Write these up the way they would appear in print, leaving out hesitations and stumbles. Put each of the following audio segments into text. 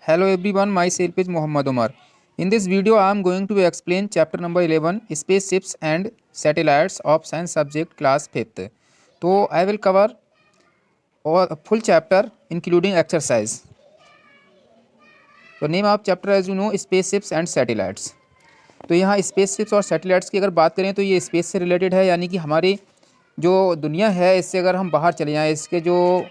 Hello everyone, myself is Muhammad Omar. In this video, I am going to explain chapter number 11, Spaceships and Satellites of Science Subject Class 5th. So, I will cover a full chapter including exercise. तो name of chapter as you know spaceships and satellites. तो यहाँ spaceships और satellites की अगर बात करें तो ये स्पेस से रिलेटेड है, यानी कि हमारी जो दुनिया है इससे अगर हम बाहर चले जाएँ, इसके जो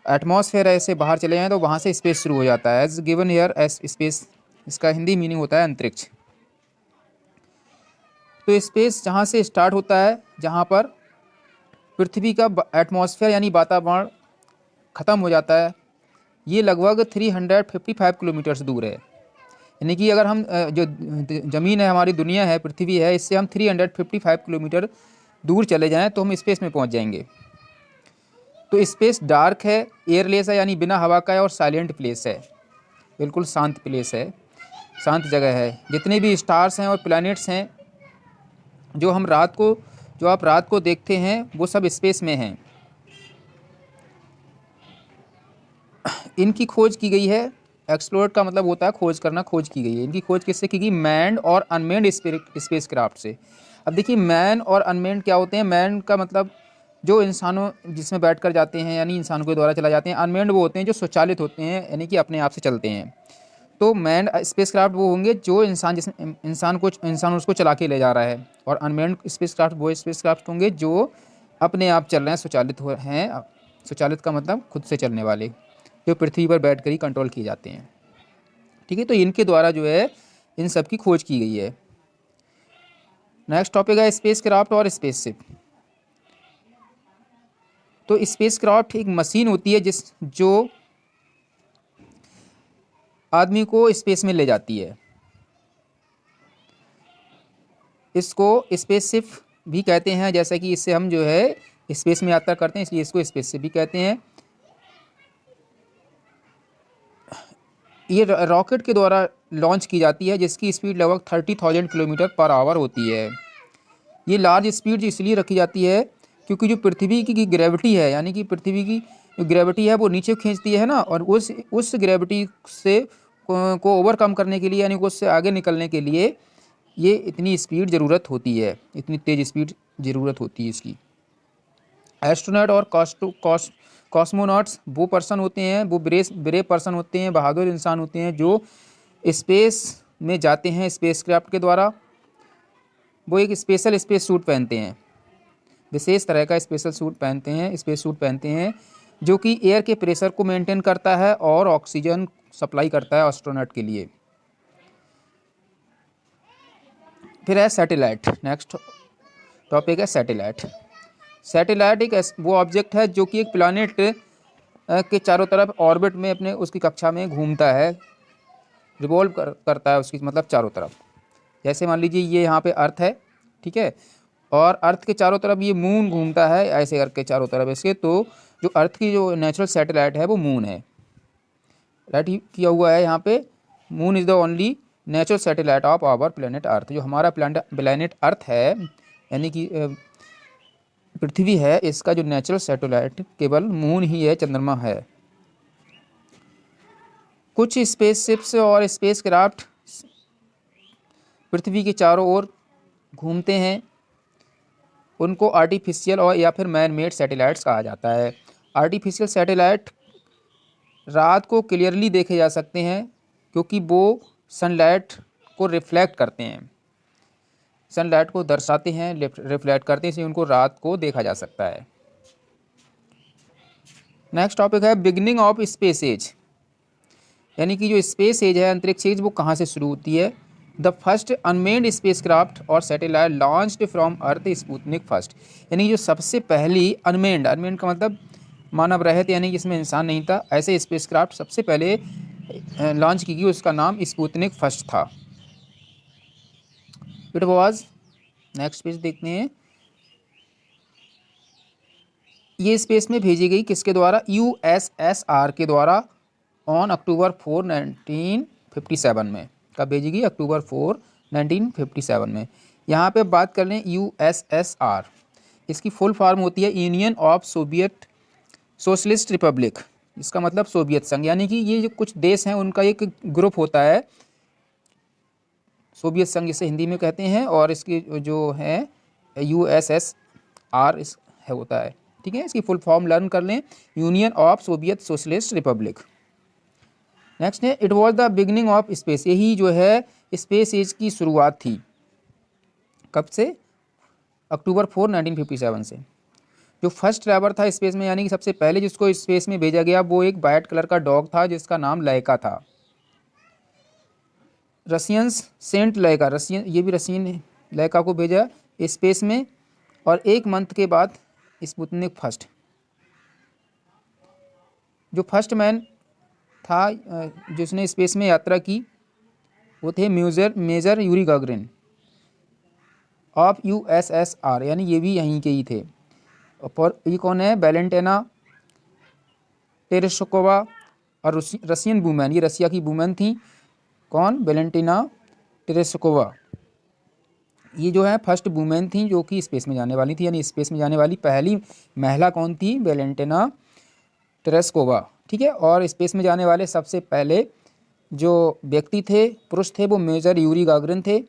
एटमॉस्फेयर है इससे बाहर चले जाएँ तो वहाँ से स्पेस शुरू हो जाता है। As given here as space, इसका हिंदी मीनिंग होता है अंतरिक्ष। तो स्पेस जहाँ से स्टार्ट होता है जहाँ पर पृथ्वी का एटमॉस्फेयर यानी वातावरण ख़त्म हो जाता है, ये लगभग 355 किलोमीटर्स दूर है। यानी कि अगर हम जो ज़मीन है, हमारी दुनिया है, पृथ्वी है, इससे हम 355 किलोमीटर दूर चले जाएं तो हम स्पेस में पहुंच जाएंगे। तो स्पेस डार्क है, एयरलेस है यानी बिना हवा का है, और साइलेंट प्लेस है, बिल्कुल शांत प्लेस है, शांत जगह है। जितने भी स्टार्स हैं और प्लैनेट्स हैं जो आप रात को देखते हैं वो सब स्पेस में हैं। इनकी खोज की गई है। एक्सप्लोर का मतलब होता है खोज करना, खोज की गई है। इनकी खोज किससे की गई? मैन्ड और अनमेन्ड स्पेस क्राफ्ट से। अब देखिए मैन और अनमेन्ड क्या होते हैं। मैन का मतलब जो इंसानों जिसमें बैठ कर जाते हैं यानी इंसानों के द्वारा चला जाते हैं। अनमेन्ड वो होते हैं जो स्वचालित होते हैं यानी कि अपने आप से चलते हैं। तो मैन्ड स्पेस क्राफ्ट वो होंगे जो इंसान उसको चला के ले जा रहा है, और अनमेन्ड स्पेस क्राफ्ट वो स्पेस क्राफ्ट होंगे जो अपने आप चल रहे हैं, स्वचालित हो हैं। स्वचालित का मतलब खुद से चलने वाले, जो पृथ्वी पर बैठ कर ही कंट्रोल किए जाते हैं। ठीक है, तो इनके द्वारा जो है इन सब की खोज की गई है। नेक्स्ट टॉपिक है स्पेस क्राफ्ट और स्पेसशिप। तो स्पेस क्राफ्ट एक मशीन होती है जो आदमी को स्पेस में ले जाती है। इसको स्पेसशिप भी कहते हैं, जैसा कि इससे हम जो है स्पेस में यात्रा करते हैं, इसलिए इसको स्पेसशिप भी कहते हैं। ये रॉकेट के द्वारा लॉन्च की जाती है, जिसकी स्पीड लगभग 30,000 किलोमीटर पर आवर होती है। ये लार्ज स्पीड इसलिए रखी जाती है क्योंकि जो पृथ्वी की ग्रेविटी है, यानी कि पृथ्वी की जो ग्रेविटी है वो नीचे खींचती है ना, और उस ग्रेविटी से को ओवरकम करने के लिए यानी कि उससे आगे निकलने के लिए ये इतनी स्पीड ज़रूरत होती है, इतनी तेज़ स्पीड ज़रूरत होती है इसकी। एस्ट्रोनॉट और कॉस्मोनॉट्स वो पर्सन होते हैं, वो ब्रेव पर्सन होते हैं, बहादुर इंसान होते हैं जो स्पेस में जाते हैं स्पेस क्राफ्ट के द्वारा। वो एक स्पेशल स्पेस सूट पहनते हैं, विशेष तरह का स्पेशल सूट पहनते हैं, स्पेस सूट पहनते हैं जो कि एयर के प्रेशर को मेंटेन करता है और ऑक्सीजन सप्लाई करता है एस्ट्रोनॉट के लिए। फिर है सैटेलाइट। नेक्स्ट टॉपिक है सैटेलाइट। सैटेलाइट एक वो ऑब्जेक्ट है जो कि एक प्लैनेट के चारों तरफ ऑर्बिट में अपने उसकी कक्षा में घूमता है, रिवॉल्व करता है उसकी मतलब चारों तरफ। जैसे मान लीजिए ये यहाँ पे अर्थ है, ठीक है, और अर्थ के चारों तरफ ये मून घूमता है ऐसे करके चारों तरफ इसके। तो जो अर्थ की जो नेचुरल सैटेलाइट है वो मून है। राइट किया हुआ है यहाँ पे, moon is the only natural satellite of our planet earth. जो हमारा प्लेनेट अर्थ है यानी कि पृथ्वी है, इसका जो नेचुरल सैटेलाइट केवल मून ही है, चंद्रमा है। कुछ स्पेसशिप्स और स्पेस क्राफ्ट पृथ्वी के चारों ओर घूमते हैं, उनको आर्टिफिशियल और या फिर मैन मेड सैटेलाइट्स कहा जाता है। आर्टिफिशियल सैटेलाइट रात को क्लियरली देखे जा सकते हैं क्योंकि वो सनलाइट को रिफ्लेक्ट करते हैं, सनलाइट को दर्शाते हैं, रिफ्लेक्ट करते हैं, इसलिए उनको रात को देखा जा सकता है। नेक्स्ट टॉपिक है बिगिनिंग ऑफ स्पेस एज, यानी कि जो स्पेस एज है, अंतरिक्ष एज, वो कहाँ से शुरू होती है। The first unmanned spacecraft और satellite launched from earth Sputnik first, यानी जो सबसे पहली अनमेन्ड का मतलब मानव रहित यानी कि इसमें इंसान नहीं था, ऐसे स्पेस क्राफ्ट सबसे पहले लॉन्च की गई, उसका नाम स्पुतनिक फर्स्ट था। इट वॉज, नेक्स्ट पेज देखते हैं, ये स्पेस में भेजी गई किसके द्वारा? USSR के द्वारा ऑन अक्टूबर 4, 1957 में। कब भेजी गई? अक्टूबर 4, 1957 में। यहाँ पे बात कर लें USSR, इसकी फुल फॉर्म होती है union of Soviet Socialist Republic, इसका मतलब सोवियत संघ, यानी कि ये जो कुछ देश हैं उनका एक ग्रुप होता है, सोवियत संघ इसे हिंदी में कहते हैं, और इसकी जो है USSR इस है होता है। ठीक है, इसकी फुल फॉर्म लर्न कर लें, Union of Soviet Socialist Republic. Next है it was the beginning of space, यही जो है स्पेस एज की शुरुआत थी। कब से? अक्टूबर 4, 1957 से। जो फर्स्ट ट्रैवलर था स्पेस में, यानी कि सबसे पहले जिसको स्पेस में भेजा गया, वो एक वाइट कलर का डॉग था जिसका नाम लाइका था। रशियंस सेंट लाइका, रशियन, ये भी रशियन है, लाइका को भेजा स्पेस में, और 1 मंथ के बाद स्पुतनिक फर्स्ट। जो फर्स्ट मैन था जिसने स्पेस में यात्रा की, वो थे major Yuri Gagarin of USSR, यानी ये भी यहीं के ही थे। और ये कौन है? वैलेंटिना टेरेस्कोवा, और रशियन वुमेन, ये रसिया की वुमेन थी। कौन? Valentina Tereshkova. ये जो है फर्स्ट वुमेन थी जो कि स्पेस में जाने वाली थी, यानी स्पेस में जाने वाली पहली महिला कौन थी? Valentina Tereshkova. ठीक है, और स्पेस में जाने वाले सबसे पहले जो व्यक्ति थे, पुरुष थे, वो मेजर यूरी गागरिन थे,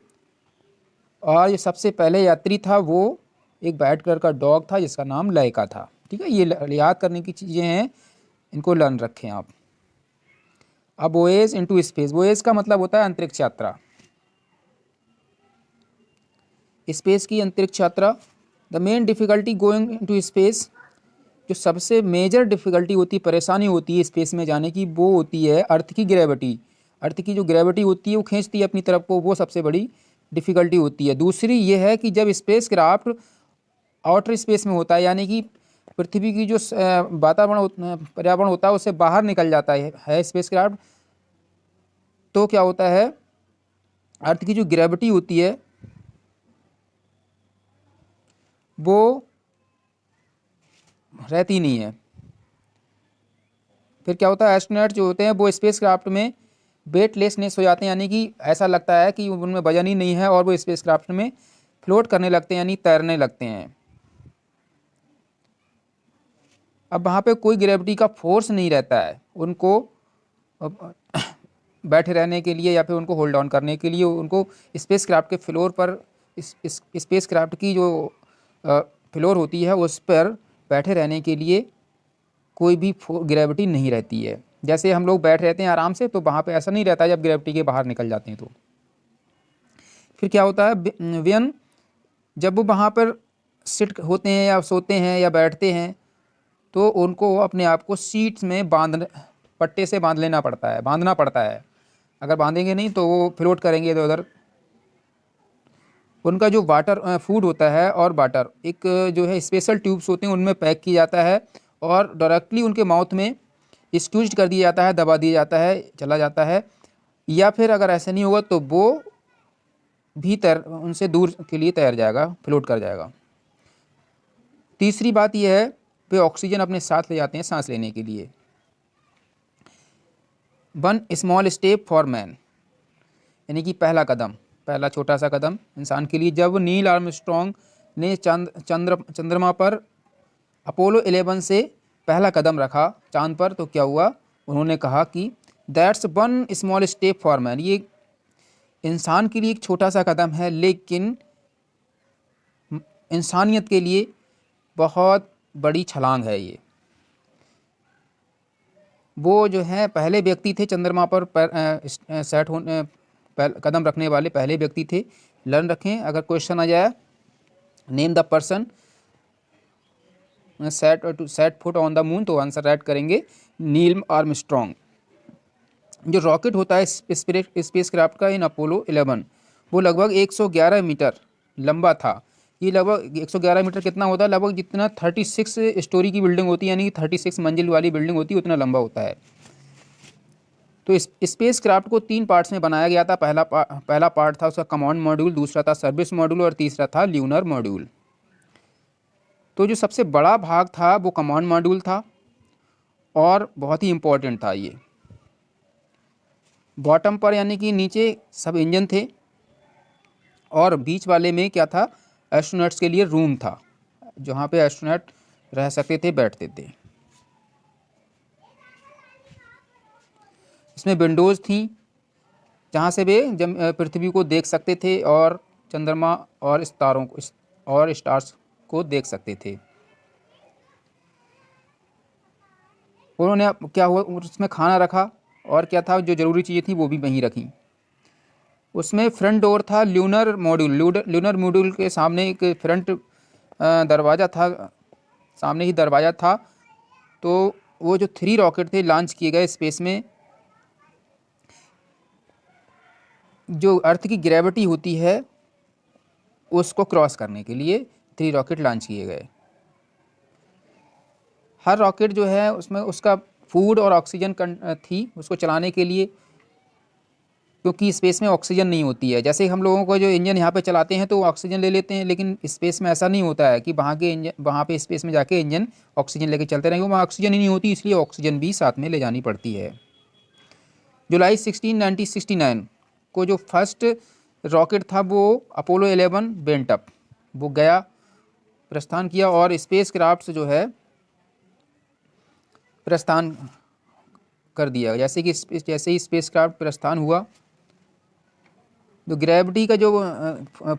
और ये सबसे पहले यात्री था वो एक वाइट कलर का डॉग था जिसका नाम लाइका था। ठीक है, ये याद करने की चीज़ें हैं, इनको लर्न रखें आप। अब वोएज इनटू स्पेस, वोएज का मतलब होता है अंतरिक्ष यात्रा, स्पेस की अंतरिक्ष यात्रा। The main difficulty going into space, जो सबसे मेजर डिफ़िकल्टी होती है, परेशानी होती है स्पेस में जाने की, वो होती है अर्थ की ग्रेविटी। अर्थ की जो ग्रेविटी होती है वो खींचती है अपनी तरफ को, वो सबसे बड़ी डिफ़िकल्टी होती है। दूसरी ये है कि जब स्पेस क्राफ्ट आउटर स्पेस में होता है, यानी कि पृथ्वी की जो वातावरण पर्यावरण होता है उससे बाहर निकल जाता है स्पेस क्राफ्ट, तो क्या होता है, अर्थ की जो ग्रेविटी होती है वो रहती नहीं है। फिर क्या होता है, एस्ट्रोनॉट जो होते हैं वो स्पेस क्राफ्ट में वेटलेसनेस हो जाते हैं, यानी कि ऐसा लगता है कि उनमें वजन ही नहीं है, और वो स्पेस क्राफ्ट में फ्लोट करने लगते हैं, यानी तैरने लगते हैं। अब वहाँ पे कोई ग्रेविटी का फोर्स नहीं रहता है उनको बैठे रहने के लिए या फिर उनको होल्ड ऑन करने के लिए। उनको स्पेस क्राफ्ट के फ्लोर पर, इस स्पेस क्राफ्ट की जो फ्लोर होती है उस पर बैठे रहने के लिए कोई भी ग्रेविटी नहीं रहती है। जैसे हम लोग बैठ रहते हैं आराम से, तो वहाँ पे ऐसा नहीं रहता जब ग्रेविटी के बाहर निकल जाते हैं तो। फिर क्या होता है, व्यन जब वो वहाँ पर सिट होते हैं या सोते हैं या बैठते हैं, तो उनको अपने आप को सीट्स में पट्टे से बांधना पड़ता है। अगर बांधेंगे नहीं तो वो फ्लोट करेंगे इधर उधर। उनका जो वाटर फूड होता है और वाटर एक जो है स्पेशल ट्यूब्स होते हैं उनमें पैक किया जाता है, और डायरेक्टली उनके माउथ में स्क्यूज कर दिया जाता है, दबा दिया जाता है, चला जाता है। या फिर अगर ऐसा नहीं होगा तो वो भी उनसे दूर के लिए तैर जाएगा, फ्लोट कर जाएगा। तीसरी बात यह है, वे ऑक्सीजन अपने साथ ले जाते हैं सांस लेने के लिए। 1 स्मॉल स्टेप फॉर मैन, यानी कि पहला छोटा सा कदम इंसान के लिए। जब नील आर्मस्ट्रॉन्ग ने चंद्रमा पर अपोलो 11 से पहला कदम रखा चांद पर, तो क्या हुआ, उन्होंने कहा कि that's 1 small step for man, ये इंसान के लिए एक छोटा सा कदम है, लेकिन इंसानियत के लिए बहुत बड़ी छलांग है ये। वो जो है पहले व्यक्ति थे चंद्रमा पर कदम रखने वाले पहले व्यक्ति थे। लर्न रखें, अगर क्वेश्चन आ जाए, name the person set foot on the moon, तो आंसर राइट करेंगे नील आर्मस्ट्रॉन्ग। जो रॉकेट होता है स्पेस क्राफ्ट का इन अपोलो 11, वो लगभग 111 मीटर लंबा था। ये लगभग 111 मीटर कितना होता है, लगभग जितना 36 स्टोरी की बिल्डिंग होती है, यानी कि 36 मंजिल वाली बिल्डिंग होती है, उतना लंबा होता है। तो इस स्पेस क्राफ्ट को 3 पार्ट्स में बनाया गया था। पहला पार्ट था उसका कमांड मॉड्यूल, दूसरा था सर्विस मॉड्यूल, और तीसरा था ल्यूनर मॉड्यूल। तो जो सबसे बड़ा भाग था वो कमांड मॉड्यूल था, और बहुत ही इम्पोर्टेंट था ये। बॉटम पर यानी कि नीचे सब इंजन थे, और बीच वाले में क्या था, एस्ट्रोनॉट्स के लिए रूम था जहाँ पे एस्ट्रोनॉट रह सकते थे, बैठते थे। इसमें विंडोज़ थी जहाँ से वे पृथ्वी को देख सकते थे और चंद्रमा और तारों को और स्टार्स को देख सकते थे। उन्होंने क्या हुआ, उसमें खाना रखा और क्या था, जो ज़रूरी चीज़ें थी वो भी वहीं रखी। उसमें फ्रंट डोर था, ल्यूनर मॉड्यूल के सामने एक फ्रंट दरवाज़ा था, सामने ही दरवाज़ा था। तो वो जो 3 रॉकेट थे लॉन्च किए गए स्पेस में, जो अर्थ की ग्रेविटी होती है उसको क्रॉस करने के लिए 3 रॉकेट लॉन्च किए गए। हर रॉकेट जो है उसमें उसका फूड और ऑक्सीजन थी उसको चलाने के लिए, क्योंकि स्पेस में ऑक्सीजन नहीं होती है। जैसे हम लोगों को जो इंजन यहाँ पे चलाते हैं तो ऑक्सीजन ले लेते हैं, लेकिन स्पेस में ऐसा नहीं होता है कि वहाँ पे स्पेस में जाके इंजन ऑक्सीजन लेके चलते रहेंगे, वहाँ ऑक्सीजन ही नहीं होती, इसलिए ऑक्सीजन भी साथ में ले जानी पड़ती है। जुलाई 1969 को जो फर्स्ट रॉकेट था वो अपोलो 11 वेंट अप, वो गया, प्रस्थान किया और स्पेस क्राफ्ट जो है प्रस्थान कर दिया। जैसे ही स्पेस क्राफ्ट प्रस्थान हुआ, तो ग्रेविटी का जो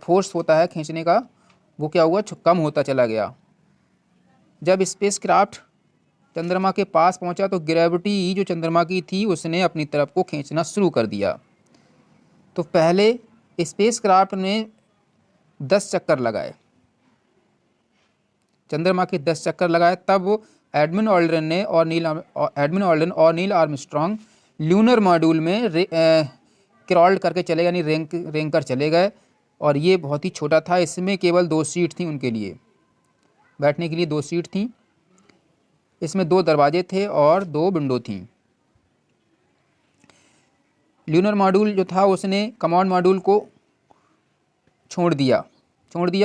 फोर्स होता है खींचने का, वो क्या हुआ, कम होता चला गया। जब स्पेस क्राफ्ट चंद्रमा के पास पहुंचा तो ग्रेविटी जो चंद्रमा की थी उसने अपनी तरफ को खींचना शुरू कर दिया। तो पहले स्पेस क्राफ्ट ने 10 चक्कर लगाए, चंद्रमा के 10 चक्कर लगाए, तब एडमिन ऑल्ड्रिन और नील आर्मस्ट्रॉन्ग ल्यूनर मॉड्यूल में क्रॉल्ड करके चले गए, यानी रेंग कर चले गए। और ये बहुत ही छोटा था, इसमें केवल 2 सीट थी उनके लिए, बैठने के लिए 2 सीट थी। इसमें 2 दरवाजे थे और 2 विंडो थी। ल्यूनर मॉड्यूल जो था उसने कमांड मॉड्यूल को छोड़ दिया,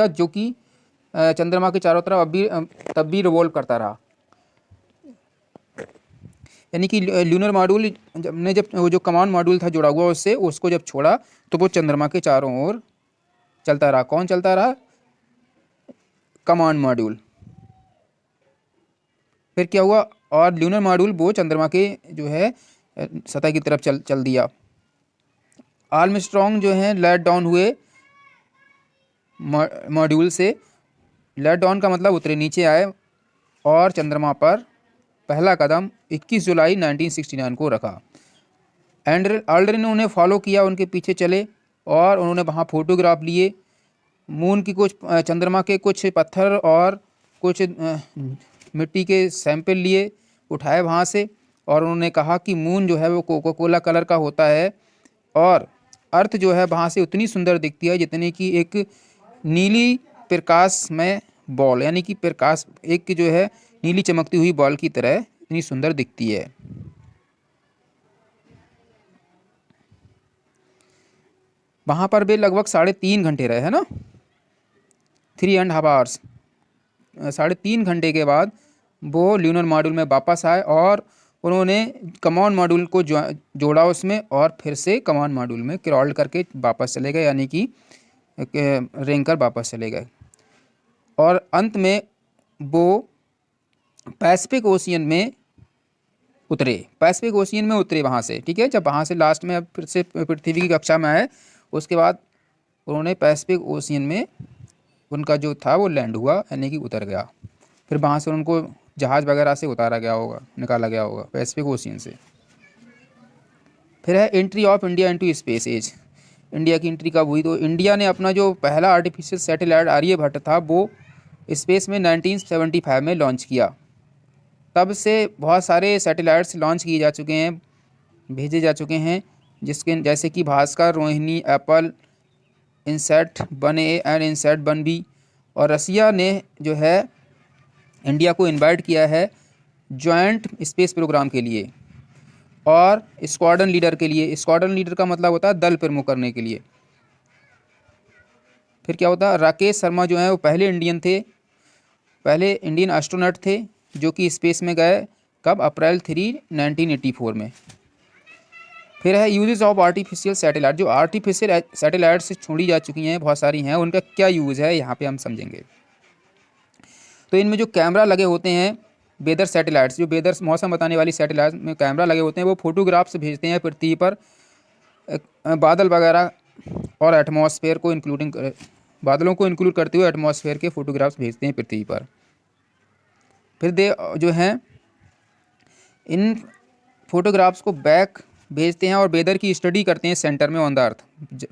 जो कि चंद्रमा के चारों तरफ तब भी रिवॉल्व करता रहा। यानी कि ल्यूनर मॉड्यूल जब वो जो कमांड मॉड्यूल था जुड़ा हुआ उससे, उसको जब छोड़ा तो वो चंद्रमा के चारों ओर चलता रहा। कौन चलता रहा? Command module. फिर क्या हुआ, और ल्यूनर मॉड्यूल वो चंद्रमा के जो है सतह की तरफ चल दिया। आर्मस्ट्रॉन्ग जो है लेट डाउन हुए मॉड्यूल से। लेट डाउन का मतलब उतरे, नीचे आए और चंद्रमा पर पहला कदम 21 जुलाई 1969 को रखा। ऑल्ड्रिन ने उन्हें फॉलो किया, उनके पीछे चले और उन्होंने वहाँ फोटोग्राफ लिए। मून की कुछ, चंद्रमा के कुछ पत्थर और कुछ मिट्टी के सैंपल लिए, उठाए वहाँ से, और उन्होंने कहा कि मून जो है वो कोका कोला कलर का होता है और अर्थ जो है वहाँ से उतनी सुंदर दिखती है जितनी कि एक नीली प्रकाशमय बॉल, यानी कि प्रकाश एक जो है नीली चमकती हुई बॉल की तरह इतनी सुंदर दिखती है। वहाँ पर वे लगभग 3.5 घंटे रहे, है ना, 3.5 आवर्स। 3.5 घंटे के बाद वो ल्यूनर मॉड्यूल में वापस आए और उन्होंने कमांड मॉड्यूल को जोड़ा उसमें, और फिर से कमांड मॉड्यूल में क्रॉल करके वापस चले गए, यानी कि रेंग कर वापस चले गए। और अंत में वो पैसिफिक ओशियन में उतरे वहाँ से, ठीक है। जब वहाँ से लास्ट में अब फिर से पृथ्वी की कक्षा में आए, उसके बाद उन्होंने पैसिफिक ओशियन में उनका जो था वो लैंड हुआ, यानी कि उतर गया। फिर वहाँ से उनको जहाज़ वगैरह से निकाला गया होगा पैसिफिक ओशियन से। फिर है entry of India into space age. India की एंट्री कब हुई? तो इंडिया ने अपना जो पहला आर्टिफिशियल सैटेलाइट आर्यभट्ट था वो स्पेस में 1975 में लॉन्च किया। तब से बहुत सारे सैटेलाइट्स लॉन्च किए जा चुके हैं, भेजे जा चुके हैं, जैसे कि Bhaskar, Rohini, Apple, INSAT 1A and INSAT 1B। और रसिया ने जो है इंडिया को इनवाइट किया है जॉइंट स्पेस प्रोग्राम के लिए और स्क्वाड्रन लीडर के लिए। स्क्वाड्रन लीडर का मतलब होता है दल प्रमुख करने के लिए। फिर क्या होता है, राकेश शर्मा जो है वो पहले इंडियन एस्ट्रोनॉट थे जो कि स्पेस में गए। कब? अप्रैल 3, 1984 में। फिर है यूजेस ऑफ आर्टिफिशियल सैटेलाइट। जो आर्टिफिशियल सैटेलाइट से छोड़ी जा चुकी हैं, बहुत सारी हैं, उनका क्या यूज़ है यहाँ पे हम समझेंगे। तो इनमें जो कैमरा लगे होते हैं वेदर सैटेलाइट्स, जो वेदर मौसम बताने वाली सैटेलाइट में कैमरा लगे होते हैं, वो फोटोग्राफ्स भेजते हैं पृथ्वी पर बादल वगैरह और एटमॉस्फेयर को इंक्लूडिंग बादलों को इंक्लूड करते हुए एटमॉस्फेयर के फोटोग्राफ्स भेजते हैं पृथ्वी पर। फिर दे जो हैं इन फोटोग्राफ्स को बैक भेजते हैं और वेदर की स्टडी करते हैं सेंटर में ऑन द अर्थ,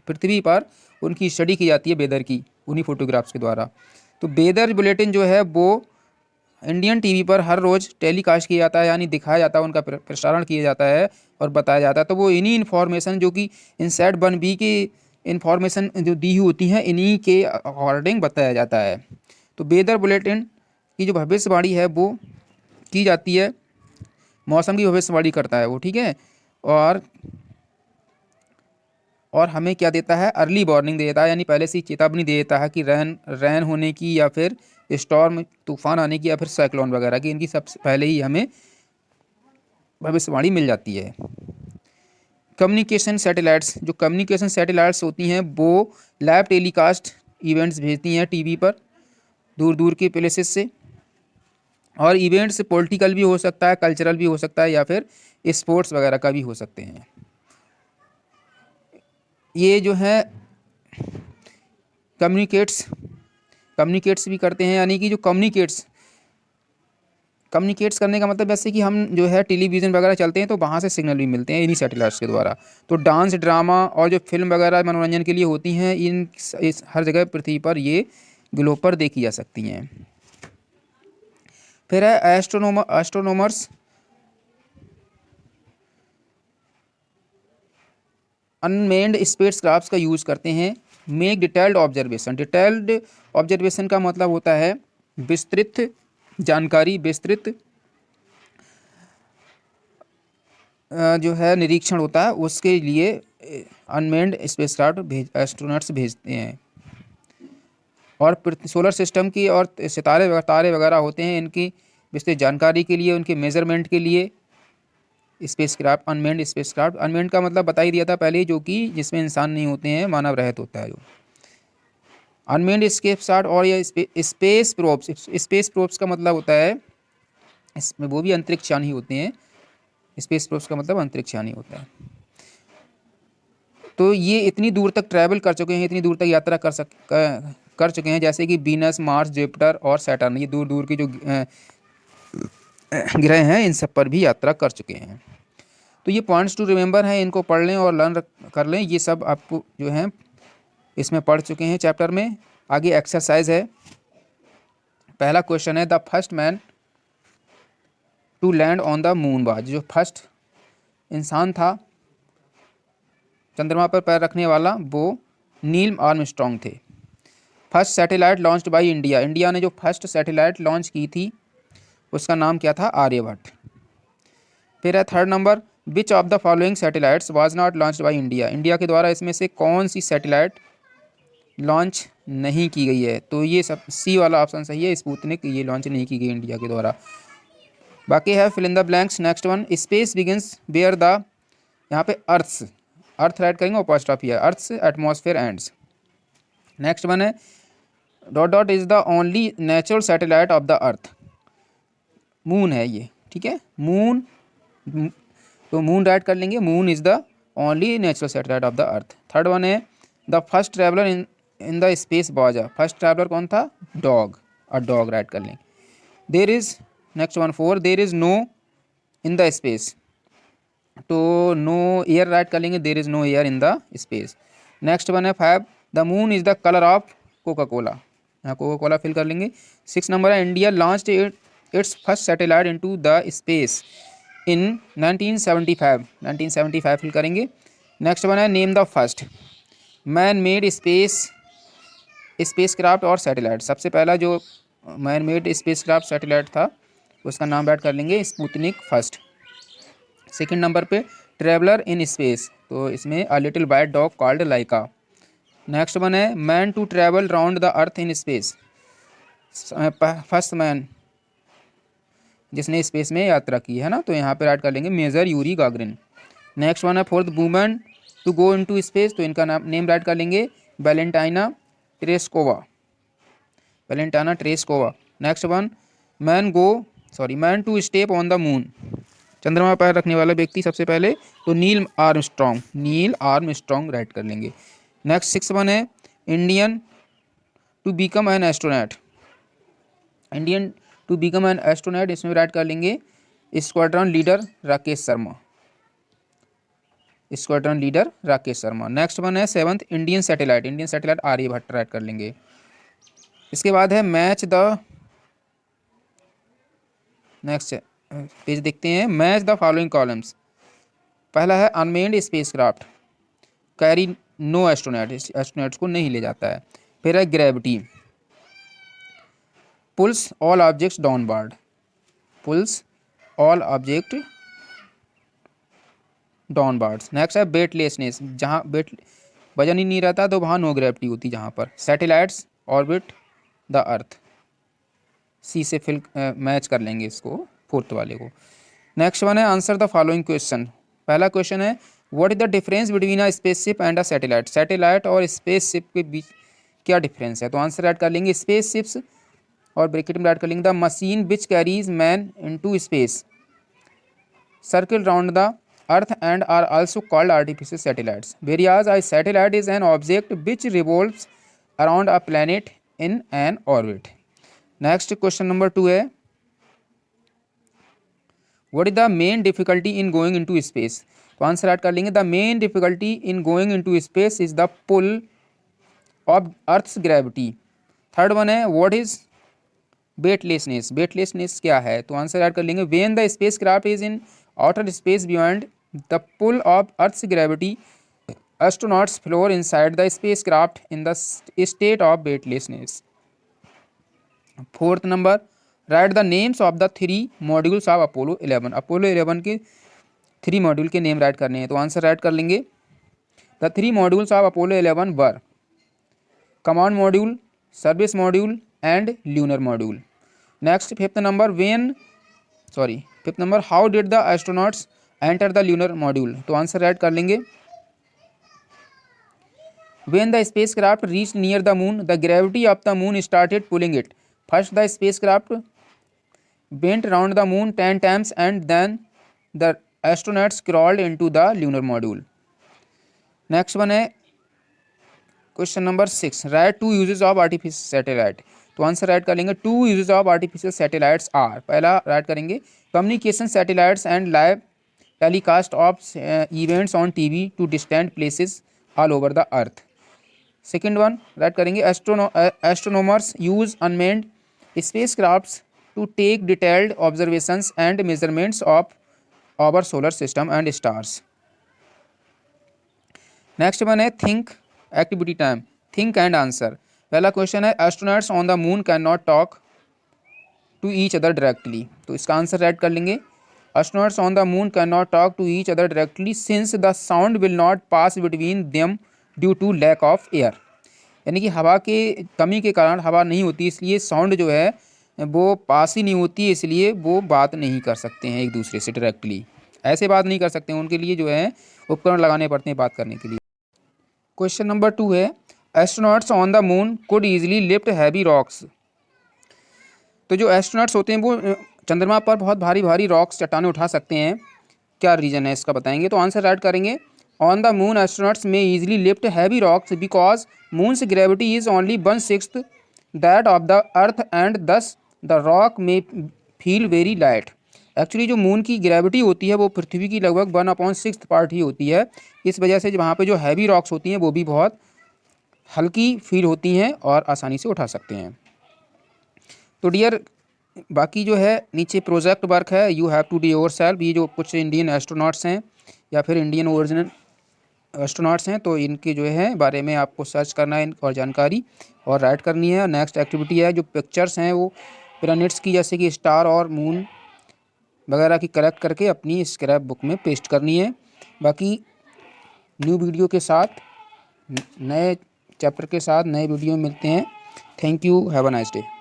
पृथ्वी पर उनकी स्टडी की जाती है वेदर की उन्हीं फोटोग्राफ्स के द्वारा। तो वेदर बुलेटिन जो है वो इंडियन टीवी पर हर रोज़ टेलीकास्ट किया जाता है, यानी दिखाया जाता है, उनका प्रसारण किया जाता है और बताया जाता है। तो वो इन्हीं इन्फॉर्मेशन जो कि इनसैट 1B की इन्फॉर्मेशन जो दी हुई होती हैं इन्हीं के अकॉर्डिंग बताया जाता है। तो वेदर बुलेटिन की जो भविष्यवाणी है वो की जाती है, मौसम की भविष्यवाणी करता है वो, ठीक है। और हमें क्या देता है, अर्ली वार्निंग देता है, यानी पहले से ही चेतावनी दे देता है कि रैन होने की या फिर स्टॉर्म तूफान आने की या फिर साइक्लोन वगैरह की, इनकी सबसे पहले ही हमें भविष्यवाणी मिल जाती है। कम्युनिकेशन सैटेलाइट्स, जो कम्युनिकेशन सैटेलाइट्स होती हैं वो लाइव टेलीकास्ट इवेंट्स भेजती हैं टीवी पर दूर दूर के प्लेसेस से, और इवेंट्स पॉलिटिकल भी हो सकता है, कल्चरल भी हो सकता है, या फिर स्पोर्ट्स वगैरह का भी हो सकते हैं। ये जो है कम्युनिकेट्स भी करते हैं, यानी कि जो कम्युनिकेट्स करने का मतलब जैसे कि हम जो है टेलीविज़न वगैरह चलते हैं तो वहाँ से सिग्नल भी मिलते हैं इन्हीं सैटेलाइट्स के द्वारा। तो डांस, ड्रामा और जो फिल्म वगैरह मनोरंजन के लिए होती हैं इस हर जगह पृथ्वी पर ये ग्लोब पर देखी जा सकती हैं। फिर है एस्ट्रोनॉमर्स अनमेन्ड स्पेसक्राफ्ट्स का यूज़ करते हैं make detailed observation. Detailed observation का मतलब होता है विस्तृत जानकारी, विस्तृत जो है निरीक्षण होता है, उसके लिए अनमेन्ड स्पेसक्राफ्ट एस्ट्रोनॉट्स भेजते हैं। और सोलर सिस्टम की और तारे वगैरह होते हैं, इनकी विस्तृत जानकारी के लिए, उनके मेजरमेंट के लिए स्पेसक्राफ्ट, अनमेन्ड स्पेसक्राफ्ट, अनमेन्ड का मतलब बता ही दिया था पहले, जो कि जिसमें इंसान नहीं होते हैं, मानव रहित होता है जो अनमेन्ड स्पेसक्राफ्ट। और ये स्पेस प्रोब्स का मतलब होता है इसमें वो भी अंतरिक्षयान ही होते हैं, स्पेस प्रोब्स का मतलब अंतरिक्षयान ही होता है। तो ये इतनी दूर तक ट्रैवल कर चुके हैं, इतनी दूर तक यात्रा कर चुके हैं, जैसे कि वीनस, मार्स, जुपिटर और सैटर्न, ये दूर दूर की जो ग्रह हैं इन सब पर भी यात्रा कर चुके हैं। तो ये पॉइंट्स टू रिमेंबर हैं, इनको पढ़ लें और लर्न कर लें, ये सब आपको जो है इसमें पढ़ चुके हैं चैप्टर में। आगे एक्सरसाइज है। पहला क्वेश्चन है the first man to land on the moon was, जो फर्स्ट इंसान था चंद्रमा पर पैर रखने वाला वो नील आर्मस्ट्रॉन्ग थे। First satellite launched by India, India ने जो फर्स्ट सैटेलाइट लॉन्च की थी उसका नाम क्या था, आर्यभट्ट। फिर है third number, which of the following satellites was not launched by India, India के द्वारा इसमें से कौन सी सैटेलाइट लॉन्च नहीं की गई है। तो ये सब सी वाला ऑप्शन सही है, स्पुतनिक, ये लॉन्च नहीं की गई इंडिया के द्वारा। बाकी है fill in the blanks. Next one, space begins where the, यहाँ पे अर्थ राइट करेंगे, अपॉस्ट्रोफी है, earth's atmosphere ends. Next one है dot dot is the only natural satellite of the earth, moon है ये, ठीक है, मून, तो मून राइट कर लेंगे, moon is the only natural satellite of the earth. Third one है the first traveller in the space was a, first traveller कौन था, डॉग, और डॉग राइट कर लेंगे। There is, next one 4, there is no in the space, तो no air write कर लेंगे, there is no air in the space. Next one है 5, the moon is the colour of Coca Cola, यहाँ Coca Cola fill कर लेंगे। 6 number है India launched its first satellite into the space in 1975 fill करेंगे। Next one है name the first man made spacecraft और satellite, सबसे पहला जो मैन मेड स्पेसक्राफ्ट सैटेलाइट था उसका नाम ऐड कर लेंगे स्पुतनिक फर्स्ट। सेकंड नंबर पे ट्रैवलर इन स्पेस, तो इसमें a little white dog called Laika. Next one है man to travel round the earth in space, first man जिसने स्पेस में यात्रा की है ना, तो यहाँ पे ऐड कर लेंगे major Yuri Gagarin. Next one है fourth women to go into space, तो इनका नेम ऐड कर लेंगे Valentina Tereshkova. Next one man go man to step on the moon, चंद्रमा पर पैर रखने वाला व्यक्ति सबसे पहले, तो नील आर्मस्ट्रॉन्ग राइट कर लेंगे। नेक्स्ट 6 है Indian to become an astronaut, इसमें राइट कर लेंगे squadron leader Rakesh Sharma. Next one है 7 इंडियन सैटेलाइट आर्यभट्ट राइट कर लेंगे। इसके बाद है नेक्स्ट पेज देखते हैं, मैच द फॉलोइंग कॉलम्स। पहला है unmanned spacecraft carry no astronauts को नहीं ले जाता है। फिर है gravity pulls all objects downward, next है वेटलेसनेस, जहाँ वजन ही नहीं रहता तो वहाँ नो ग्रेविटी होती जहाँ पर। सैटेलाइट्स ऑर्बिट द अर्थ, सी से फिल मैच कर लेंगे इसको, फोर्थ वाले को। नेक्स्ट वन है आंसर द फॉलोइंग क्वेश्चन। पहला क्वेश्चन है what is the difference between a spaceship and a satellite और स्पेसशिप के बीच क्या डिफरेंस है, तो आंसर ऐड कर लेंगे स्पेसशिप्स और ब्रैकेट में ऐड कर लेंगे the machine which carries man into space circle round the earth and are also called artificial satellites, whereas a satellite is an object which revolves around a planet in an orbit. Next question number 2 है what is the main difficulty in going into space, तो answer add कर लेंगे the main difficulty in going into space is the pull of earth's gravity. Third one है what is weightlessness क्या है, तो answer add कर लेंगे when the spacecraft is in outer space beyond the pull of earth's gravity astronauts float inside the spacecraft in the state of weightlessness. Fourth number right the names of the 3 modules of Apollo 11 के 3 module के name right करने हैं, तो answer write कर लेंगे the 3 modules of Apollo 11 were command module, service module and lunar module. Next fifth number how did the astronauts enter the lunar module, तो answer write कर लेंगे when the spacecraft reached near the moon the gravity of the moon started pulling it. First the spacecraft went round the moon 10 times and then the astronauts crawled into the lunar module. Next one है question number 6 write 2 uses of artificial satellite, तो answer write कर लेंगे 2 uses of artificial satellites are. पहला write करेंगे communication satellites and live telecast of events on TV to distant places all over the earth. Second one write करेंगे astronomers use unmanned spacecrafts to take detailed observations and measurements of our solar system and stars. Next one है think activity time, think and answer. पहला question है astronauts on the moon can not talk to each other directly, तो इसका answer write कर लेंगे astronauts on the moon can not talk to each other directly since the sound will not pass between them due to lack of air, यानी कि हवा के कमी के कारण हवा नहीं होती इसलिए साउंड जो है वो पास ही नहीं होती, इसलिए वो बात नहीं कर सकते हैं एक दूसरे से डायरेक्टली, ऐसे बात नहीं कर सकते हैं, उनके लिए जो है उपकरण लगाने पड़ते हैं बात करने के लिए। क्वेश्चन नंबर 2 है astronauts on the moon could easily lift heavy rocks, तो जो एस्ट्रोनॉट्स होते हैं वो चंद्रमा पर बहुत भारी भारी रॉक्स चट्टानें उठा सकते हैं, क्या रीज़न है इसका बताएंगे, तो आंसर राइट करेंगे ऑन द मून एस्ट्रोनॉट्स में easily lift heavy rocks because moons gravity is only 1/6 that of the earth and दस द रॉक में फील वेरी लाइट। एक्चुअली जो मून की ग्रेविटी होती है वो पृथ्वी की लगभग 1/6 पार्ट ही होती है, इस वजह से वहाँ पे जो हैवी रॉक्स होती हैं वो भी बहुत हल्की फील होती हैं और आसानी से उठा सकते हैं। तो डियर बाकी जो है नीचे प्रोजेक्ट वर्क है you have to do yourself, ये जो कुछ इंडियन एस्ट्रोनॉट्स हैं या फिर इंडियन ओरिजिनल एस्ट्रोनॉट्स हैं तो इनके जो है बारे में आपको सर्च करना है और जानकारी और राइट करनी है। नेक्स्ट एक्टिविटी है जो पिक्चर्स हैं वो प्लैनेट्स की जैसे कि स्टार और मून वगैरह की कलेक्ट करके अपनी स्क्रैप बुक में पेस्ट करनी है। बाकी न्यू वीडियो के साथ नए चैप्टर के साथ नए वीडियो में मिलते हैं। Thank you, have a nice day.